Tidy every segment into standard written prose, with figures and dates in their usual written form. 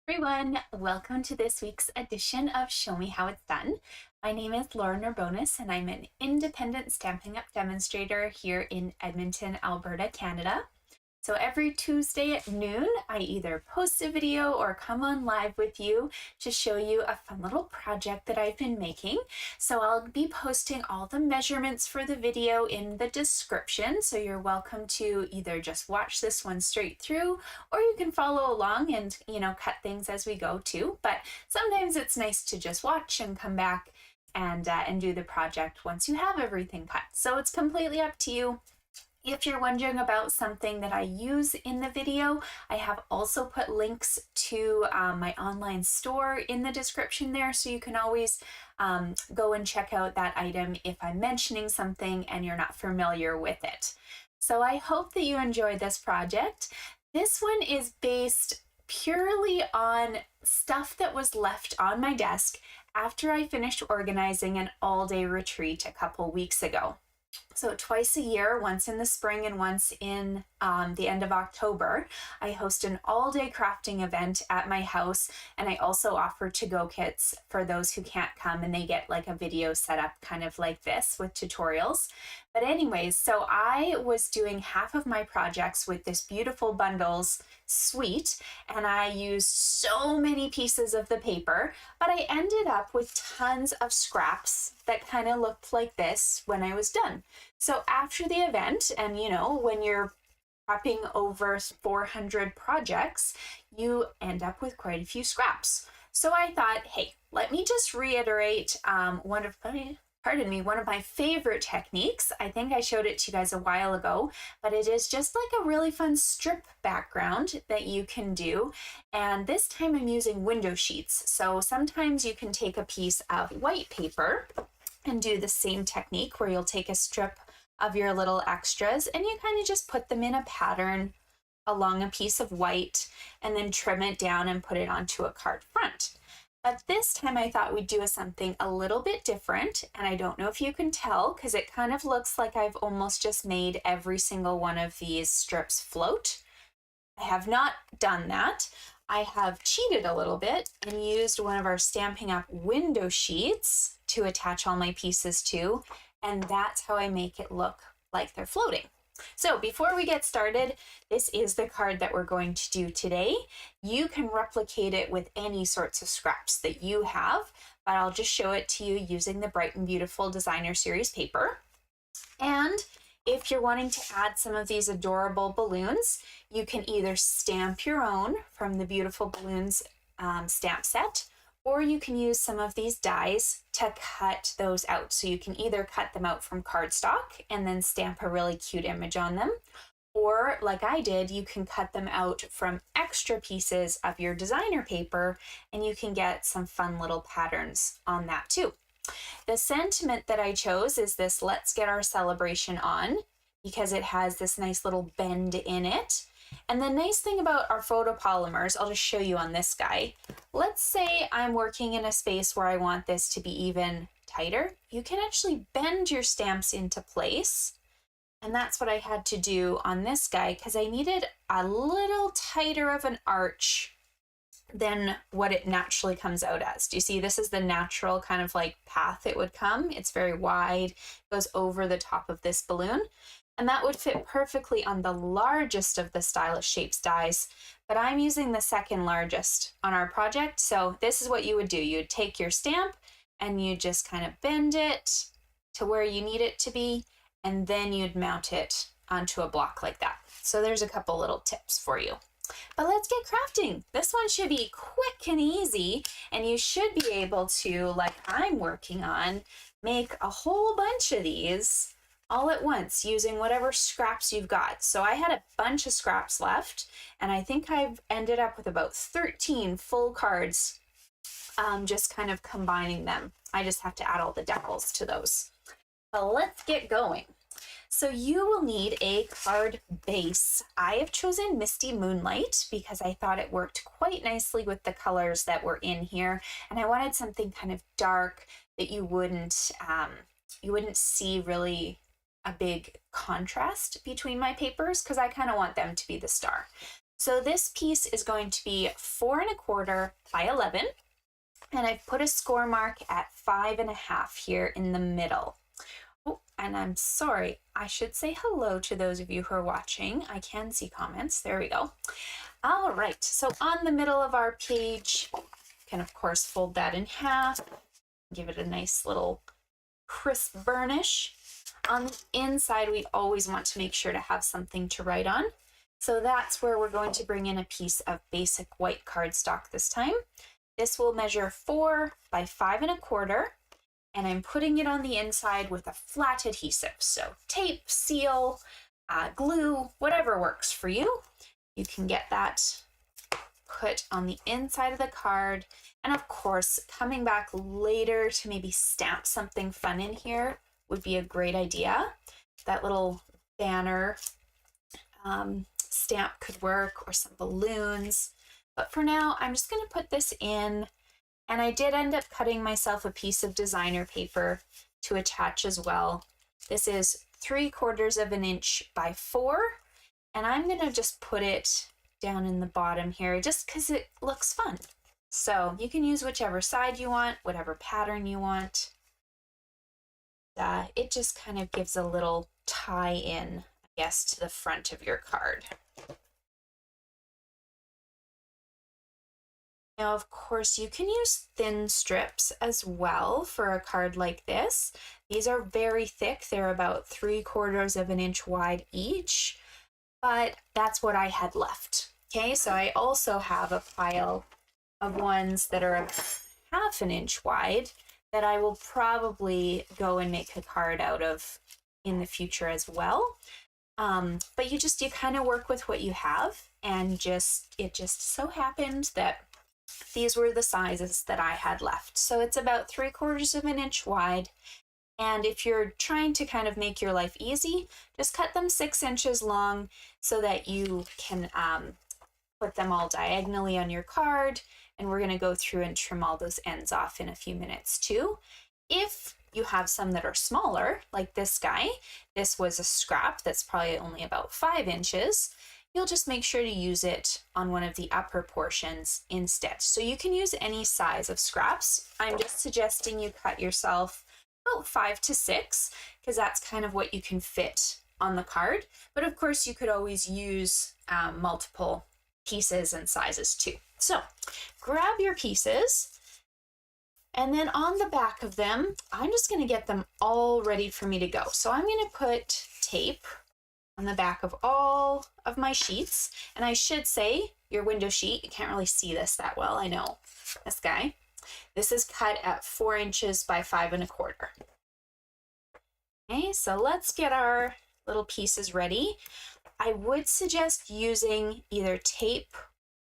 Everyone, welcome to this week's edition of Show Me How It's Done. My name is Laura Narbonis and I'm an independent Stampin' Up! Demonstrator here in Edmonton, Alberta, Canada. So every Tuesday at noon, I either post a video or come on live with you to show you a fun little project that I've been making. So I'll be posting all the measurements for the video in the description. So you're welcome to either just watch this one straight through, or you can follow along and, cut things as we go too. But sometimes it's nice to just watch and come back and do the project once you have everything cut. So it's completely up to you. If you're wondering about something that I use in the video, I have also put links to my online store in the description there, so you can always go and check out that item if I'm mentioning something and you're not familiar with it. So I hope that you enjoyed this project. This one is based purely on stuff that was left on my desk after I finished organizing an all-day retreat a couple weeks ago. So twice a year, once in the spring and once in the end of October, I host an all-day crafting event at my house, and I also offer to-go kits for those who can't come, and they get like a video set up kind of like this with tutorials. But anyways, so I was doing half of my projects with this beautiful bundles suite, and I used so many pieces of the paper, but I ended up with tons of scraps that kind of looked like this when I was done. So after the event, and when you're prepping over 400 projects, you end up with quite a few scraps. So I thought, hey, let me just reiterate one of my favorite techniques. I think I showed it to you guys a while ago, but it is just like a really fun strip background that you can do. And this time I'm using window sheets. So sometimes you can take a piece of white paper and do the same technique where you'll take a strip of your little extras and you kind of just put them in a pattern along a piece of white and then trim it down and put it onto a card front. But this time I thought we'd do something a little bit different, and I don't know if you can tell because it kind of looks like I've almost just made every single one of these strips float. I have not done that. I have cheated a little bit and used one of our Stampin' Up! Window sheets to attach all my pieces to, and that's how I make it look like they're floating. So before we get started, this is the card that we're going to do today. You can replicate it with any sorts of scraps that you have, but I'll just show it to you using the Bright and Beautiful Designer Series paper. And if you're wanting to add some of these adorable balloons, you can either stamp your own from the Beautiful Balloons stamp set, or you can use some of these dies to cut those out. So you can either cut them out from cardstock and then stamp a really cute image on them, or like I did, you can cut them out from extra pieces of your designer paper and you can get some fun little patterns on that too. The sentiment that I chose is this "Let's Get Our Celebration On," because it has this nice little bend in it. And the nice thing about our photopolymers, I'll just show you on this guy. Let's say I'm working in a space where I want this to be even tighter. You can actually bend your stamps into place. And that's what I had to do on this guy because I needed a little tighter of an arch than what it naturally comes out as. Do you see? This is the natural kind of like path it would come. It's very wide, goes over the top of this balloon. And that would fit perfectly on the largest of the Stylish Shapes dies, but I'm using the second largest on our project. So this is what you would do. You'd take your stamp and you just kind of bend it to where you need it to be, and then you'd mount it onto a block like that. So there's a couple little tips for you. But let's get crafting. This one should be quick and easy, and you should be able to, like I'm working on, make a whole bunch of these all at once using whatever scraps you've got. So I had a bunch of scraps left, and I think I've ended up with about 13 full cards, just kind of combining them. I just have to add all the decals to those. But let's get going. So you will need a card base. I have chosen Misty Moonlight because I thought it worked quite nicely with the colors that were in here, and I wanted something kind of dark that you wouldn't see really a big contrast between my papers because I kind of want them to be the star. So this piece is going to be 4¼ by 11, and I've put a score mark at 5½ here in the middle. Oh, and I'm sorry, I should say hello to those of you who are watching. I can see comments. There we go. All right, so on the middle of our page, you can of course fold that in half, give it a nice little crisp burnish. On the inside, we always want to make sure to have something to write on. So that's where we're going to bring in a piece of basic white cardstock this time. This will measure 4 by 5¼ and I'm putting it on the inside with a flat adhesive. So tape, seal, glue, whatever works for you. You can get that put on the inside of the card. And of course, coming back later to maybe stamp something fun in here would be a great idea. That little banner stamp could work, or some balloons. But for now, I'm just going to put this in. And I did end up cutting myself a piece of designer paper to attach as well. This is 3/4 inch by 4. And I'm going to just put it down in the bottom here just because it looks fun. So you can use whichever side you want, whatever pattern you want. It just kind of gives a little tie in, I guess, to the front of your card. Now, of course, you can use thin strips as well for a card like this. These are very thick. They're about 3/4 inch wide each, but that's what I had left. Okay, so I also have a pile of ones that are 1/2 inch wide that I will probably go and make a card out of in the future as well. But you kind of work with what you have, and it just so happened that these were the sizes that I had left. So it's about 3/4 inch wide. And if you're trying to kind of make your life easy, just cut them 6 inches long so that you can put them all diagonally on your card. And we're going to go through and trim all those ends off in a few minutes too. If you have some that are smaller, like this guy, this was a scrap that's probably only about 5 inches. You'll just make sure to use it on one of the upper portions instead. So you can use any size of scraps. I'm just suggesting you cut yourself about 5 to 6, because that's kind of what you can fit on the card. But of course, you could always use multiple pieces and sizes too. So grab your pieces, and then on the back of them, I'm just going to get them all ready for me to go. So I'm going to put tape on the back of all of my sheets. And I should say your window sheet, you can't really see this that well, I know, this guy. This is cut at 4 inches by 5¼ Okay, so let's get our little pieces ready. I would suggest using either tape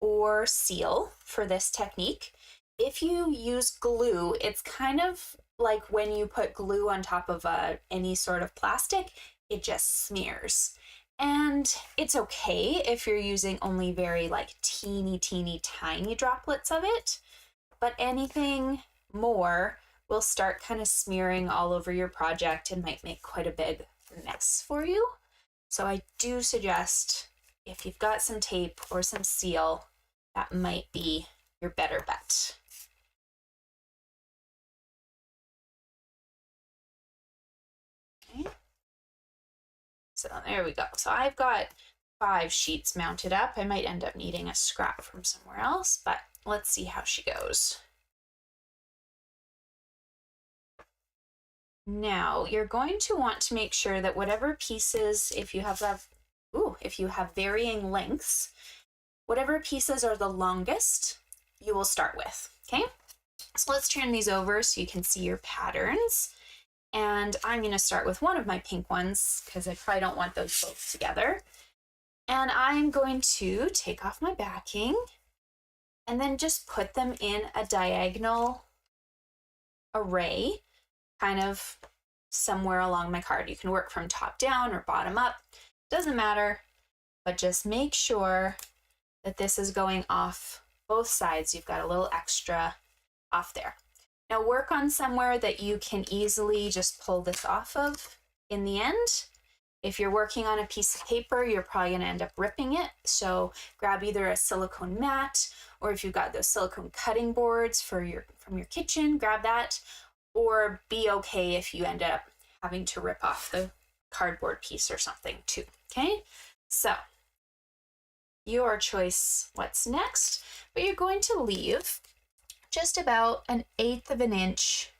or seal for this technique. If you use glue, it's kind of like when you put glue on top of any sort of plastic, it just smears. And it's okay if you're using only very teeny tiny droplets of it, but anything more will start kind of smearing all over your project and might make quite a big mess for you. So I do suggest, if you've got some tape or some seal, that might be your better bet. Okay. So there we go. So I've got 5 sheets mounted up. I might end up needing a scrap from somewhere else, but let's see how she goes. Now you're going to want to make sure that whatever pieces, if you have varying lengths, whatever pieces are the longest, you will start with, okay? So let's turn these over so you can see your patterns. And I'm going to start with one of my pink ones because I probably don't want those both together. And I'm going to take off my backing and then just put them in a diagonal array, kind of somewhere along my card. You can work from top down or bottom up, doesn't matter, but just make sure that this is going off both sides. You've got a little extra off there. Now work on somewhere that you can easily just pull this off of in the end. If you're working on a piece of paper, you're probably going to end up ripping it. So grab either a silicone mat, or if you've got those silicone cutting boards from your kitchen, grab that. Or be okay if you end up having to rip off the cardboard piece or something too. Okay, so your choice what's next, but you're going to leave just about 1/8 of an inch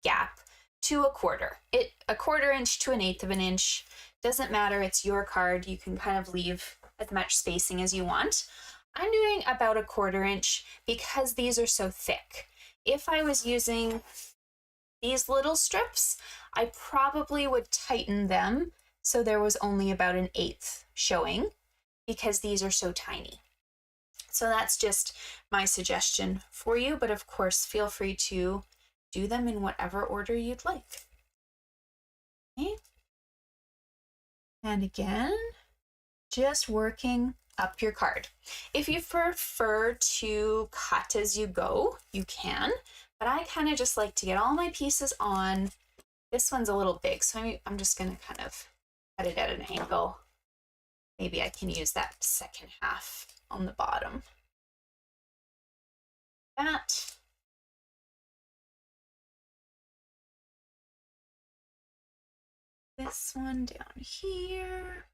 gap to a quarter. A 1/4 inch to 1/8 of an inch, doesn't matter, it's your card. You can kind of leave as much spacing as you want. I'm doing about a 1/4 inch because these are so thick. If I was using these little strips, I probably would tighten them so there was only about 1/8 showing, because these are so tiny. So that's just my suggestion for you, but of course feel free to do them in whatever order you'd like. Okay. And again, just working up your card. If you prefer to cut as you go, you can, but I kind of just like to get all my pieces on. This one's a little big, so I'm just going to kind of cut it at an angle. Maybe I can use that second half on the bottom. That. This one down here.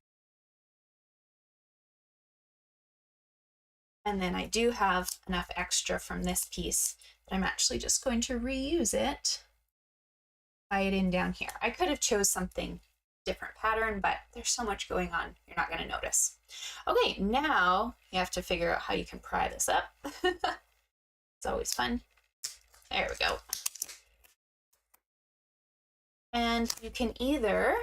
And then I do have enough extra from this piece that I'm actually just going to reuse it, tie it in down here. I could have chose something different pattern, but there's so much going on, you're not going to notice. Okay, now you have to figure out how you can pry this up. It's always fun. There we go. And you can either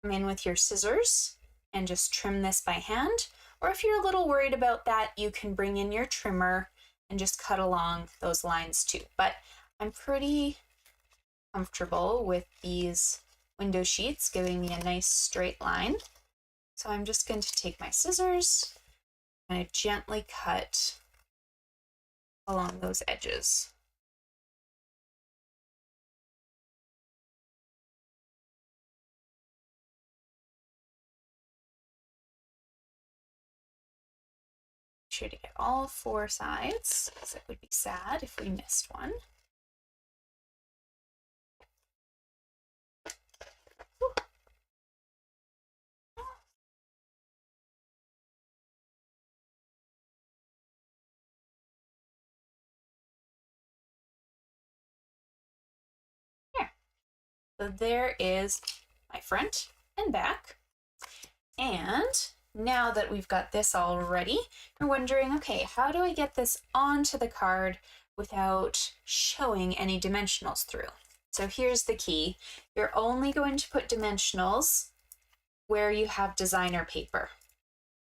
come in with your scissors and just trim this by hand, or if you're a little worried about that, you can bring in your trimmer and just cut along those lines too. But I'm pretty comfortable with these window sheets giving me a nice straight line. So I'm just going to take my scissors and I gently cut along those edges. Sure to get all 4 sides, because it would be sad if we missed one. Here. So there is my front and back. And now that we've got this all ready, you're wondering, okay, how do I get this onto the card without showing any dimensionals through? So here's the key. You're only going to put dimensionals where you have designer paper.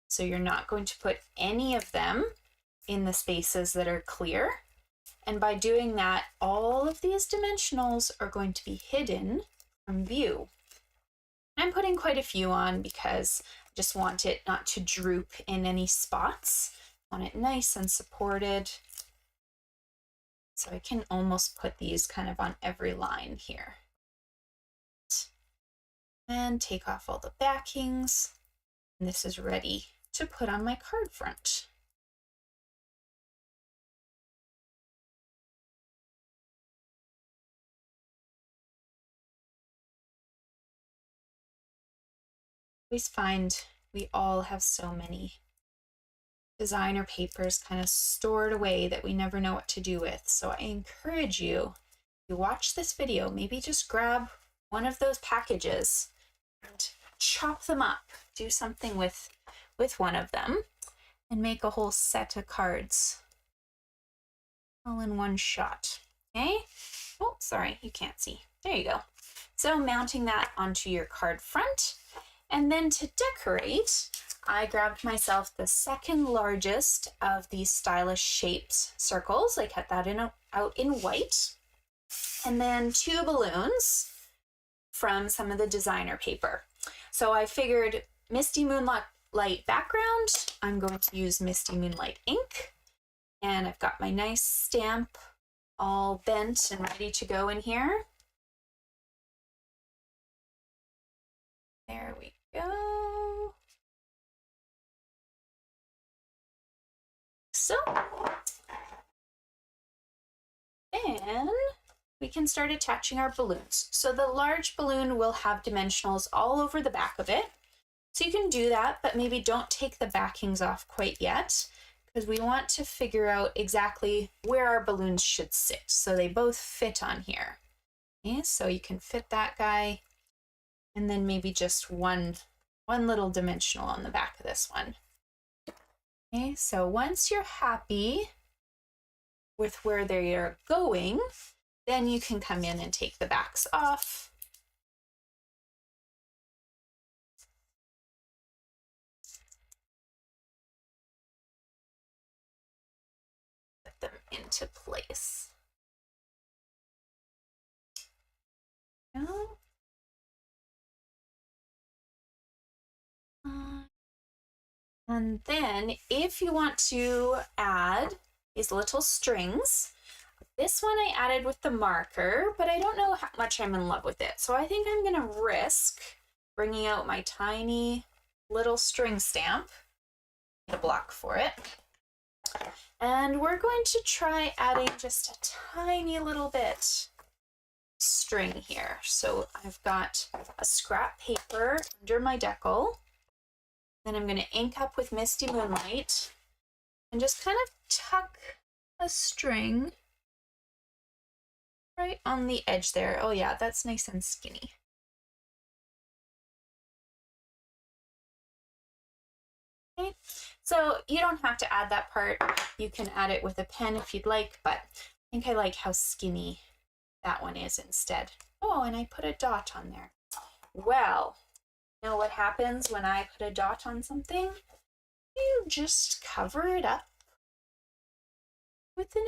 So you're not going to put any of them in the spaces that are clear. And by doing that, all of these dimensionals are going to be hidden from view. I'm putting quite a few on because I just want it not to droop in any spots. I want it nice and supported. So I can almost put these kind of on every line here. And take off all the backings. And this is ready to put on my card front. I always find we all have so many designer papers kind of stored away that we never know what to do with. So I encourage you, if you watch this video, maybe just grab one of those packages and chop them up. Do something with one of them and make a whole set of cards all in one shot. Okay? Oh, sorry, you can't see. There you go. So mounting that onto your card front. And then to decorate, I grabbed myself the second largest of these stylish shaped circles. I cut that out in white. And then 2 balloons from some of the designer paper. So I figured Misty Moonlight background, I'm going to use Misty Moonlight ink. And I've got my nice stamp all bent and ready to go in here. There we go. So, then we can start attaching our balloons. So the large balloon will have dimensionals all over the back of it. So you can do that, but maybe don't take the backings off quite yet, because we want to figure out exactly where our balloons should sit so they both fit on here. Okay, so you can fit that guy, and then maybe just one little dimensional on the back of this one. Okay, so once you're happy with where they are going, then you can come in and take the backs off. Put them into place. And then if you want to add these little strings, this one I added with the marker, but I don't know how much I'm in love with it. So I think I'm gonna risk bringing out my tiny little string stamp, the block for it. And we're going to try adding just a tiny little bit string here. So I've got a scrap paper under my decal. Then I'm going to ink up with Misty Moonlight and just kind of tuck a string right on the edge there. Oh yeah, that's nice and skinny. Okay, so you don't have to add that part. You can add it with a pen if you'd like, but I think I like how skinny that one is instead. Oh, and I put a dot on there. Well, you know what happens when I put a dot on something? You just cover it up with an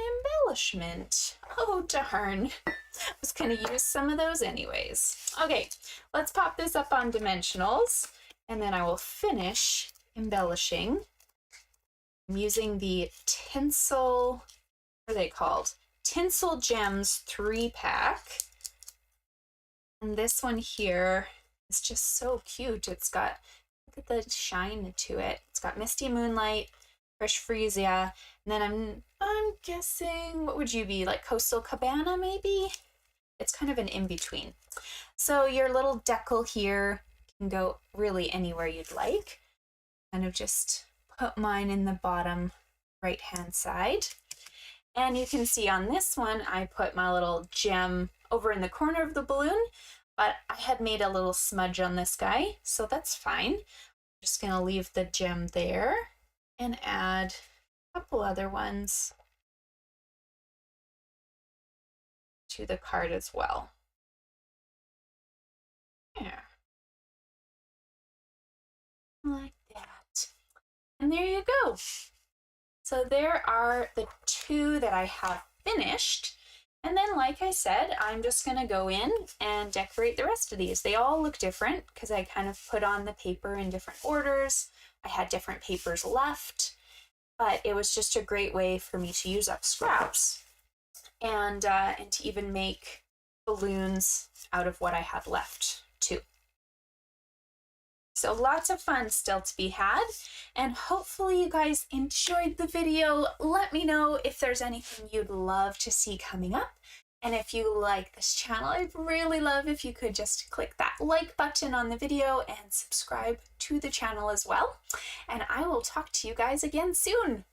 embellishment. Oh, darn. I was going to use some of those anyways. Okay, let's pop this up on dimensionals, and then I will finish embellishing. I'm using the tinsel, what are they called? Tinsel Gems 3-pack. And this one here is just so cute. It's got, look at the shine to it. It's got Misty Moonlight, Fresh Freesia, and then I'm guessing, what would you be, like Coastal Cabana maybe? It's kind of an in-between. So your little decal here can go really anywhere you'd like. Kind of just put mine in the bottom right-hand side. And you can see on this one, I put my little gem over in the corner of the balloon, but I had made a little smudge on this guy, so that's fine. I'm just gonna leave the gem there and add a couple other ones to the card as well. There. Like that. And there you go. So there are the two that I have finished. And then, like I said, I'm just going to go in and decorate the rest of these. They all look different because I kind of put on the paper in different orders. I had different papers left, but it was just a great way for me to use up scraps and to even make balloons out of what I had left too. So lots of fun still to be had, and hopefully you guys enjoyed the video. Let me know if there's anything you'd love to see coming up. And if you like this channel, I'd really love if you could just click that like button on the video and subscribe to the channel as well. And I will talk to you guys again soon.